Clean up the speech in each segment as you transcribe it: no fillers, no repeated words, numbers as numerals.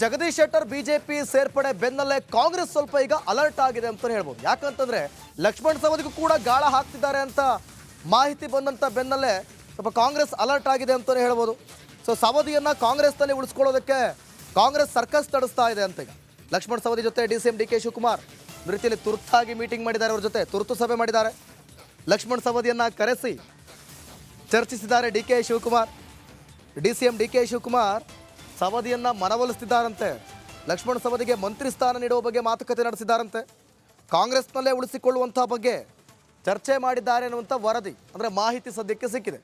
Jagadish Shettar BJP ಸೇರ್ಪಡೆ ಬೆನ್ನಲ್ಲೇ ಕಾಂಗ್ರೆಸ್ ಸ್ವಲ್ಪ ಈಗ ಅಲರ್ಟ್ ಆಗಿದೆ ಅಂತ ಹೇಳ್ಬೋದು. ಯಾಕಂತಂದ್ರೆ ಲಕ್ಷ್ಮಣ್ ಸವದಿಗೂ ಕೂಡ ಗಾಳ ಹಾಕ್ತಿದ್ದಾರೆ ಅಂತ ಮಾಹಿತಿ ಬಂದಂತ ಬೆನ್ನಲ್ಲೇ ಸ್ವಲ್ಪ ಕಾಂಗ್ರೆಸ್ ಅಲರ್ಟ್ ಆಗಿದೆ ಅಂತಲೇ ಹೇಳ್ಬೋದು. ಸೊ ಸವದಿಯನ್ನ ಕಾಂಗ್ರೆಸ್ನಲ್ಲಿ ಉಳಿಸ್ಕೊಳ್ಳೋದಕ್ಕೆ ಕಾಂಗ್ರೆಸ್ ಸರ್ಕಸ್ ನಡೆಸ್ತಾ ಇದೆ ಅಂತ. ಈಗ ಲಕ್ಷ್ಮಣ್ ಸವದಿ ಜೊತೆ DCM DK ಶಿವಕುಮಾರ್ ಒಂದು ರೀತಿಯಲ್ಲಿ ತುರ್ತಾಗಿ ಮೀಟಿಂಗ್ ಮಾಡಿದ್ದಾರೆ. ಅವ್ರ ಜೊತೆ ತುರ್ತು ಸಭೆ ಮಾಡಿದ್ದಾರೆ. ಲಕ್ಷ್ಮಣ್ ಸವದಿಯನ್ನ ಕರೆಸಿ ಚರ್ಚಿಸಿದ್ದಾರೆ DK Shivakumar. DCM DK Shivakumar ಸವದಿಯನ್ನ ಮನವೊಲಿಸ್ತಿದ್ದಾರಂತೆ. Lakshman ಸವದಿಗೆ ಮಂತ್ರಿ ಸ್ಥಾನ ನೀಡುವ ಬಗ್ಗೆ ಮಾತುಕತೆ ನಡೆಸಿದ್ದಾರಂತೆ. ಕಾಂಗ್ರೆಸ್ನಲ್ಲೇ ಉಳಿಸಿಕೊಳ್ಳುವಂಥ ಬಗ್ಗೆ ಚರ್ಚೆ ಮಾಡಿದ್ದಾರೆ ಅನ್ನುವಂಥ ವರದಿ ಅಂದರೆ ಮಾಹಿತಿ ಸದ್ಯಕ್ಕೆ ಸಿಕ್ಕಿದೆ.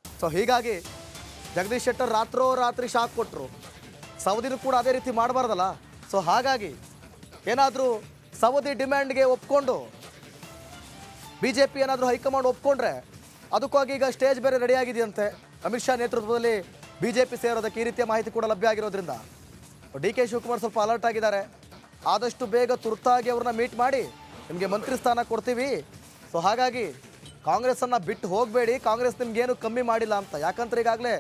ಸೊ ಹೀಗಾಗಿ ಜಗದೀಶ್ ಶೆಟ್ಟರ್ ರಾತ್ರೋರಾತ್ರಿ ಶಾಕ್ ಕೊಟ್ಟರು. ಸವದಿನೂ ಕೂಡ ಅದೇ ರೀತಿ ಮಾಡಬಾರ್ದಲ್ಲ. ಸೊ ಹಾಗಾಗಿ ಏನಾದರೂ ಸವದಿ ಡಿಮ್ಯಾಂಡ್ಗೆ ಒಪ್ಕೊಂಡು BJP ಏನಾದರೂ ಹೈಕಮಾಂಡ್ ಒಪ್ಕೊಂಡ್ರೆ ಅದಕ್ಕಾಗಿ ಈಗ ಸ್ಟೇಜ್ ಬೇರೆ ರೆಡಿಯಾಗಿದೆಯಂತೆ. ಅಮಿತ್ ಶಾ ನೇತೃತ್ವದಲ್ಲಿ BJP ಸೇರೋದಕ್ಕೆ ಈ ರೀತಿಯ ಮಾಹಿತಿ ಕೂಡ ಲಭ್ಯ ಆಗಿರೋದ್ರಿಂದ DK ಶಿವಕುಮಾರ್ ಸ್ವಲ್ಪ ಅಲರ್ಟ್ ಆಗಿದ್ದಾರೆ. ಆದಷ್ಟು ಬೇಗ ತುರ್ತಾಗಿ ಅವ್ರನ್ನ ಮೀಟ್ ಮಾಡಿ ನಿಮಗೆ ಮಂತ್ರಿ ಸ್ಥಾನ ಕೊಡ್ತೀವಿ. ಸೊ ಹಾಗಾಗಿ ಕಾಂಗ್ರೆಸ್ಸನ್ನು ಬಿಟ್ಟು ಹೋಗಬೇಡಿ, ಕಾಂಗ್ರೆಸ್ ನಿಮ್ಗೇನು ಕಮ್ಮಿ ಮಾಡಿಲ್ಲ ಅಂತ. ಯಾಕಂದ್ರೆ ಈಗಾಗಲೇ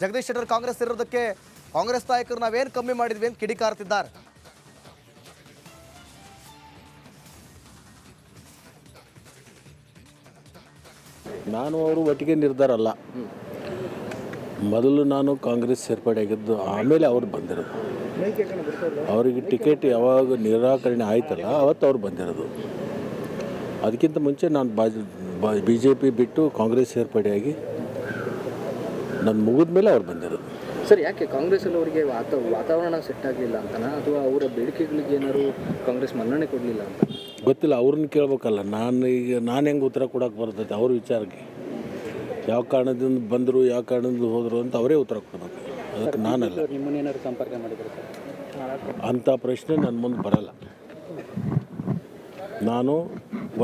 ಜಗದೀಶ್ ಶೆಟ್ಟರ್ ಕಾಂಗ್ರೆಸ್ ಇರೋದಕ್ಕೆ ಕಾಂಗ್ರೆಸ್ ನಾಯಕರು ನಾವೇನು ಕಮ್ಮಿ ಮಾಡಿದ್ವಿ ಅಂತ ಕಿಡಿಕಾರ್ತಿದ್ದಾರೆ. ನಾನು ಅವರು ಒಟ್ಟಿಗೆ ನಿರ್ಧಾರ ಅಲ್ಲ. ಮೊದಲು ನಾನು ಕಾಂಗ್ರೆಸ್ ಸೇರ್ಪಡೆಯಾಗಿದ್ದು, ಆಮೇಲೆ ಅವ್ರು ಬಂದಿರೋದು. ಅವರಿಗೆ ಟಿಕೆಟ್ ಯಾವಾಗ ನಿರಾಕರಣೆ ಆಯ್ತಲ್ಲ ಅವತ್ತು ಅವ್ರು ಬಂದಿರೋದು. ಅದಕ್ಕಿಂತ ಮುಂಚೆ ನಾನು BJP ಬಿಟ್ಟು ಕಾಂಗ್ರೆಸ್ ಸೇರ್ಪಡೆಯಾಗಿ ನಾನು ಮುಗಿದ ಮೇಲೆ ಅವ್ರು ಬಂದಿರೋದು. ಸರ್, ಯಾಕೆ ಕಾಂಗ್ರೆಸ್ಸಲ್ಲಿ ಅವರಿಗೆ ವಾತಾವರಣ ಸೆಟ್ ಆಗಲಿಲ್ಲ ಅಂತನಾ, ಅಥವಾ ಅವರ ಬೇಡಿಕೆಗಳಿಗೆ ಏನಾದ್ರು ಕಾಂಗ್ರೆಸ್ ಮನ್ನಣೆ ಕೊಡಲಿಲ್ಲ ಅಂತ? ಗೊತ್ತಿಲ್ಲ, ಅವ್ರನ್ನ ಕೇಳ್ಬೇಕಲ್ಲ. ನಾನು ಹೆಂಗೆ ಉತ್ತರ ಕೊಡೋಕೆ ಬರ್ತೈತೆ ಅವ್ರ ವಿಚಾರಕ್ಕೆ? ಯಾವ ಕಾರಣದಿಂದ ಬಂದರು, ಯಾವ ಕಾರಣದಿಂದ ಹೋದರು ಅಂತ ಅವರೇ ಉತ್ತರ ಕೊಡಬೇಕು. ಅದಕ್ಕೆ ನಾನಲ್ಲ. ನಿಮ್ಮನ್ನೇನಾದ್ರು ಸಂಪರ್ಕ ಮಾಡಿದ್ರು ಸರ್? ಅಂಥ ಪ್ರಶ್ನೆ ನನ್ನ ಮುಂದೆ ಬರಲ್ಲ. ನಾನು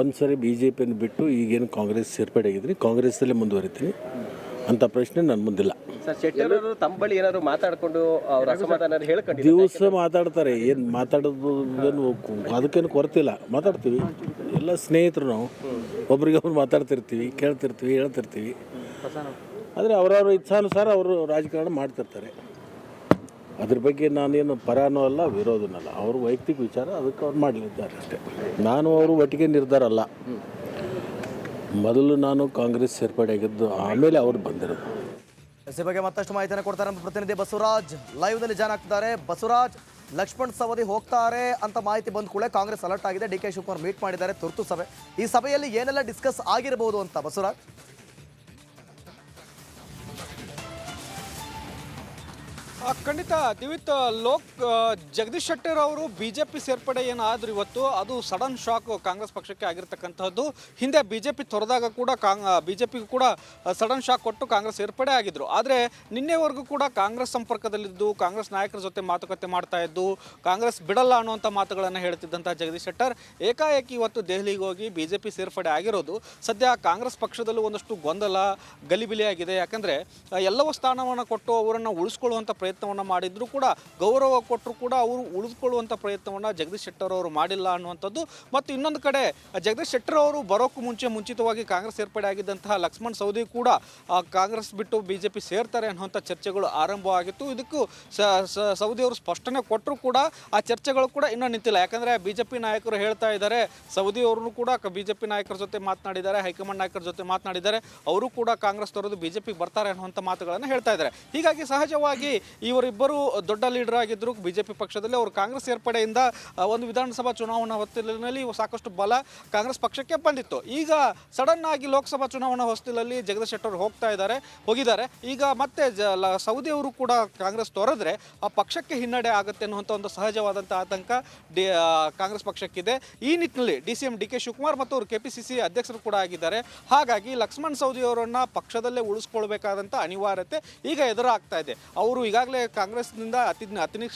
ಒಂದು ಸರಿ BJPಯನ್ನು ಬಿಟ್ಟು ಈಗೇನು ಕಾಂಗ್ರೆಸ್ ಸೇರ್ಪಡೆಯಾಗಿದ್ದೀನಿ, ಕಾಂಗ್ರೆಸ್ಸಲ್ಲೇ ಮುಂದುವರಿತೀನಿ. ಅಂಥ ಪ್ರಶ್ನೆ ನನ್ನ ಮುಂದಿಲ್ಲ. ತಂಬಳಿ ಏನಾದ್ರು ಮಾತಾಡಿಕೊಂಡು ಅವ್ರ ಅಸಮಾಧಾನ ಹೇಳ್ಕೊಂಡು ದಿವಸ ಮಾತಾಡ್ತಾರೆ. ಏನು ಮಾತಾಡೋದು ಅದಕ್ಕೇನು ಕೊರತಿಲ್ಲ, ಮಾತಾಡ್ತೀವಿ. ಎಲ್ಲ ಸ್ನೇಹಿತರು ನಾವು, ಒಬ್ರಿಗೊಬ್ರು ಮಾತಾಡ್ತಿರ್ತೀವಿ, ಕೇಳ್ತಿರ್ತೀವಿ, ಹೇಳ್ತಿರ್ತೀವಿ. ಆದರೆ ಅವರವ್ರ ಇಚ್ಛಾನುಸಾರ ಅವರು ರಾಜಕಾರಣ ಮಾಡ್ತಿರ್ತಾರೆ. ಅದ್ರ ಬಗ್ಗೆ ನಾನೇನು ಪರಾನೂ ಅಲ್ಲ, ವಿರೋಧನಲ್ಲ. ಅವ್ರ ವೈಯಕ್ತಿಕ ವಿಚಾರ, ಅದಕ್ಕೆ ಅವ್ರು ಮಾಡಲಿದ್ದಾರೆ ಅಷ್ಟೇ. ನಾನು ಅವರು ಒಟ್ಟಿಗೆ ನಿರ್ಧಾರ ಅಲ್ಲ. ಮೊದಲು ನಾನು ಕಾಂಗ್ರೆಸ್ ಸೇರ್ಪಡೆಯಾಗಿದ್ದು, ಆಮೇಲೆ ಅವ್ರು ಬಂದಿರೋದು. ಈ ಬಗ್ಗೆ ಮತ್ತಷ್ಟು ಮಾಹಿತಿಯನ್ನು ಕೊಡ್ತಾರೆ ನಮ್ಮ ಪ್ರತಿನಿಧಿ ಬಸವರಾಜ್ ಲೈವ್ನಲ್ಲಿ ಜಾಯ್ನ್ ಆಗ್ತಿದ್ದಾರೆ. ಬಸವರಾಜ್, ಲಕ್ಷ್ಮಣ್ ಸವದಿ ಹೋಗ್ತಾರೆ ಅಂತ ಮಾಹಿತಿ ಬಂದ ಕೂಡಲೇ ಕಾಂಗ್ರೆಸ್ ಅಲರ್ಟ್ ಆಗಿದೆ. DK ಶಿವಕುಮಾರ್ ಮೀಟ್ ಮಾಡಿದ್ದಾರೆ, ತುರ್ತು ಸಭೆ. ಈ ಸಭೆಯಲ್ಲಿ ಏನೆಲ್ಲ ಡಿಸ್ಕಸ್ ಆಗಿರಬಹುದು ಅಂತ ಬಸವರಾಜ್? ಖಂಡಿತ ದಿವಿತ್, ಜಗದೀಶ್ ಶೆಟ್ಟರ್ ಅವರು BJP ಸೇರ್ಪಡೆ ಏನಾದರೂ ಇವತ್ತು ಅದು ಸಡನ್ ಶಾಕ್ ಕಾಂಗ್ರೆಸ್ ಪಕ್ಷಕ್ಕೆ ಆಗಿರ್ತಕ್ಕಂಥದ್ದು. ಹಿಂದೆ BJP ತೊರೆದಾಗ ಕೂಡ BJPಗೂ ಕೂಡ ಸಡನ್ ಶಾಕ್ ಕೊಟ್ಟು ಕಾಂಗ್ರೆಸ್ ಸೇರ್ಪಡೆ ಆಗಿದ್ರು. ಆದರೆ ನಿನ್ನೆವರೆಗೂ ಕೂಡ ಕಾಂಗ್ರೆಸ್ ಸಂಪರ್ಕದಲ್ಲಿದ್ದು, ಕಾಂಗ್ರೆಸ್ ನಾಯಕರ ಜೊತೆ ಮಾತುಕತೆ ಮಾಡ್ತಾ ಇದ್ದು, ಕಾಂಗ್ರೆಸ್ ಬಿಡಲ್ಲ ಅನ್ನುವಂಥ ಮಾತುಗಳನ್ನು ಹೇಳ್ತಿದ್ದಂಥ ಜಗದೀಶ್ ಶೆಟ್ಟರ್ ಏಕಾಏಕಿ ಇವತ್ತು ದೆಹಲಿಗೆ ಹೋಗಿ BJP ಸೇರ್ಪಡೆ ಆಗಿರೋದು ಸದ್ಯ ಕಾಂಗ್ರೆಸ್ ಪಕ್ಷದಲ್ಲೂ ಒಂದಷ್ಟು ಗೊಂದಲ ಗಲಿಬಿಲಿಯಾಗಿದೆ. ಯಾಕಂದರೆ ಎಲ್ಲವೂ ಸ್ಥಾನವನ್ನು ಕೊಟ್ಟು ಅವರನ್ನು ಉಳಿಸ್ಕೊಳ್ಳುವಂಥ ಪ್ರಯತ್ನವನ್ನು ಮಾಡಿದ್ರು ಕೂಡ, ಗೌರವ ಕೊಟ್ಟರು ಕೂಡ ಅವರು ಉಳಿದುಕೊಳ್ಳುವಂಥ ಪ್ರಯತ್ನವನ್ನು ಜಗದೀಶ್ ಶೆಟ್ಟರ್ ಅವರು ಮಾಡಿಲ್ಲ ಅನ್ನುವಂಥದ್ದು. ಮತ್ತು ಇನ್ನೊಂದು ಕಡೆ ಜಗದೀಶ್ ಶೆಟ್ಟರ್ ಅವರು ಬರೋಕ್ಕೂ ಮುಂಚಿತವಾಗಿ ಕಾಂಗ್ರೆಸ್ ಸೇರ್ಪಡೆ ಆಗಿದ್ದಂತಹ ಲಕ್ಷ್ಮಣ್ ಸವದಿ ಕೂಡ ಕಾಂಗ್ರೆಸ್ ಬಿಟ್ಟು BJP ಸೇರ್ತಾರೆ ಅನ್ನುವಂಥ ಚರ್ಚೆಗಳು ಆರಂಭವಾಗಿತ್ತು. ಇದಕ್ಕೂ ಸವದಿ ಅವರು ಸ್ಪಷ್ಟನೆ ಕೊಟ್ಟರು ಕೂಡ ಆ ಚರ್ಚೆಗಳು ಕೂಡ ಇನ್ನೂ ನಿಂತಿಲ್ಲ. ಯಾಕಂದರೆ BJP ನಾಯಕರು ಹೇಳ್ತಾ ಇದ್ದಾರೆ, ಸವದಿ ಅವರು ಕೂಡ BJP ನಾಯಕರ ಜೊತೆ ಮಾತನಾಡಿದ್ದಾರೆ, ಹೈಕಮಾಂಡ್ ನಾಯಕರ ಜೊತೆ ಮಾತನಾಡಿದ್ದಾರೆ, ಅವರು ಕೂಡ ಕಾಂಗ್ರೆಸ್ ತೊರೆದು BJPಗೆ ಬರ್ತಾರೆ ಅನ್ನುವಂಥ ಮಾತುಗಳನ್ನು ಹೇಳ್ತಾ ಇದ್ದಾರೆ. ಹೀಗಾಗಿ ಸಹಜವಾಗಿ ಇವರಿಬ್ಬರು ದೊಡ್ಡ ಲೀಡರ್ ಆಗಿದ್ದರು BJP ಪಕ್ಷದಲ್ಲಿ. ಅವರು ಕಾಂಗ್ರೆಸ್ ಸೇರ್ಪಡೆಯಿಂದ ಒಂದು ವಿಧಾನಸಭಾ ಚುನಾವಣಾ ಹೊತ್ತಿಲಿನಲ್ಲಿ ಸಾಕಷ್ಟು ಬಲ ಕಾಂಗ್ರೆಸ್ ಪಕ್ಷಕ್ಕೆ ಬಂದಿತ್ತು. ಈಗ ಸಡನ್ ಆಗಿ ಲೋಕಸಭಾ ಚುನಾವಣಾ ಹೊಸ್ತಿಲಲ್ಲಿ ಜಗದೀಶ್ ಶೆಟ್ಟರ್ ಹೋಗಿದ್ದಾರೆ. ಈಗ ಮತ್ತೆ ಸವದಿ ಅವರು ಕೂಡ ಕಾಂಗ್ರೆಸ್ ತೊರೆದ್ರೆ ಆ ಪಕ್ಷಕ್ಕೆ ಹಿನ್ನಡೆ ಆಗುತ್ತೆ ಅನ್ನುವಂಥ ಒಂದು ಸಹಜವಾದಂಥ ಆತಂಕ ಕಾಂಗ್ರೆಸ್ ಪಕ್ಷಕ್ಕಿದೆ. ಈ ನಿಟ್ಟಿನಲ್ಲಿ DCM DK ಶಿವಕುಮಾರ್ ಮತ್ತು ಅವರು KPCC ಅಧ್ಯಕ್ಷರು ಕೂಡ ಆಗಿದ್ದಾರೆ. ಹಾಗಾಗಿ ಲಕ್ಷ್ಮಣ್ ಸವದಿ ಅವರನ್ನು ಪಕ್ಷದಲ್ಲೇ ಉಳಿಸ್ಕೊಳ್ಬೇಕಾದಂಥ ಅನಿವಾರ್ಯತೆ ಈಗ ಎದುರಾಗ್ತಾ ಇದೆ. ಅವರು ಈಗಾಗಲೇ ಕಾಂಗ್ರೆಸ್ನಿಂದ ಅತಿನಿ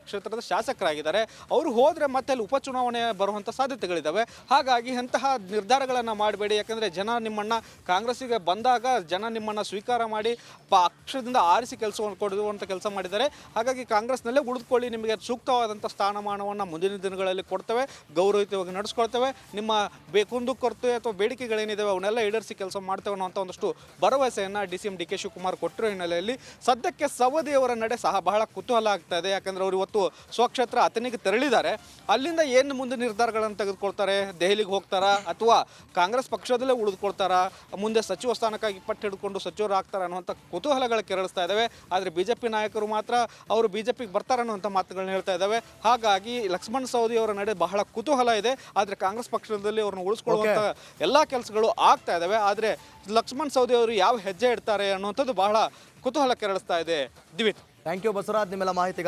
ಕ್ಷೇತ್ರದ ಶಾಸಕರಾಗಿದ್ದಾರೆ. ಅವರು ಹೋದರೆ ಮತ್ತೆ ಅಲ್ಲಿ ಉಪಚುನಾವಣೆ ಬರುವಂಥ ಸಾಧ್ಯತೆಗಳಿದ್ದಾವೆ. ಹಾಗಾಗಿ ಅಂತಹ ನಿರ್ಧಾರಗಳನ್ನು ಮಾಡಬೇಡಿ. ಯಾಕಂದರೆ ಜನ ನಿಮ್ಮನ್ನು ಕಾಂಗ್ರೆಸ್ಸಿಗೆ ಬಂದಾಗ ಜನ ನಿಮ್ಮನ್ನು ಸ್ವೀಕಾರ ಮಾಡಿ ಪಕ್ಷದಿಂದ ಆರಿಸಿ ಕೊಡುವಂಥ ಕೆಲಸ ಮಾಡಿದ್ದಾರೆ. ಹಾಗಾಗಿ ಕಾಂಗ್ರೆಸ್ನಲ್ಲೇ ಉಳಿದುಕೊಳ್ಳಿ, ನಿಮಗೆ ಸೂಕ್ತವಾದಂಥ ಸ್ಥಾನಮಾನವನ್ನು ಮುಂದಿನ ದಿನಗಳಲ್ಲಿ ಕೊಡ್ತೇವೆ, ಗೌರವಯುತವಾಗಿ ನಡೆಸ್ಕೊಳ್ತೇವೆ, ನಿಮ್ಮ ಕುಂದುಕೊರತೆ ಅಥವಾ ಬೇಡಿಕೆಗಳೇನಿದ್ದಾವೆ ಅವನ್ನೆಲ್ಲ ಈಡೇರಿಸಿ ಕೆಲಸ ಮಾಡ್ತೇವೆ ಅನ್ನೋಂಥ ಒಂದಷ್ಟು ಭರವಸೆಯನ್ನು DCM DK ಶಿವಕುಮಾರ್ ಕೊಟ್ಟಿರೋ ಹಿನ್ನೆಲೆಯಲ್ಲಿ ಸದ್ಯಕ್ಕೆ ಸವದಿ ಅವರ ನಡೆ ಸಹ ಬಹಳ ಕುತೂಹಲ ಆಗ್ತಾ ಇದೆ. ಯಾಕಂದರೆ ಅವರು ಇವತ್ತು ಸ್ವಕ್ಷೇತ್ರ ಅಥಣಿಗೆ ತೆರಳಿದ್ದಾರೆ. ಅಲ್ಲಿಂದ ಏನು ಮುಂದೆ ನಿರ್ಧಾರಗಳನ್ನು ತೆಗೆದುಕೊಳ್ತಾರೆ? ದೆಹಲಿಗೆ ಹೋಗ್ತಾರಾ ಅಥವಾ ಕಾಂಗ್ರೆಸ್ ಪಕ್ಷದಲ್ಲೇ ಉಳಿದುಕೊಳ್ತಾರಾ? ಮುಂದೆ ಸಚಿವ ಸ್ಥಾನಕ್ಕಾಗಿ ಪಟ್ಟು ಹಿಡ್ಕೊಂಡು ಸಚಿವರು ಆಗ್ತಾರೆ ಅನ್ನುವಂಥ ಕುತೂಹಲಗಳು ಕೆರಳಿಸ್ತಾ ಇದ್ದಾವೆ. ಆದರೆ BJP ನಾಯಕರು ಮಾತ್ರ ಅವರು BJPಗೆ ಬರ್ತಾರೆ ಅನ್ನುವಂಥ ಮಾತುಗಳನ್ನ ಹೇಳ್ತಾ ಇದ್ದಾವೆ. ಹಾಗಾಗಿ ಲಕ್ಷ್ಮಣ್ ಸವದಿ ಅವರ ನಡೆ ಬಹಳ ಕುತೂಹಲ ಇದೆ. ಆದರೆ ಕಾಂಗ್ರೆಸ್ ಪಕ್ಷದಲ್ಲಿ ಅವ್ರನ್ನ ಉಳಿಸ್ಕೊಳ್ಳುವಂಥ ಎಲ್ಲ ಕೆಲಸಗಳು ಆಗ್ತಾ ಇದ್ದಾವೆ. ಆದರೆ ಲಕ್ಷ್ಮಣ್ ಸವದಿ ಅವರು ಯಾವ ಹೆಜ್ಜೆ ಇಡ್ತಾರೆ ಅನ್ನುವಂಥದ್ದು ಬಹಳ ಕುತೂಹಲ ಕೆರಳಿಸ್ತಾ ಇದೆ. ದಿವಿತ್, ಥ್ಯಾಂಕ್ ಯು ಬಸವರಾಜ್, ನಿಮ್ಮೆಲ್ಲ ಮಾಹಿತಿ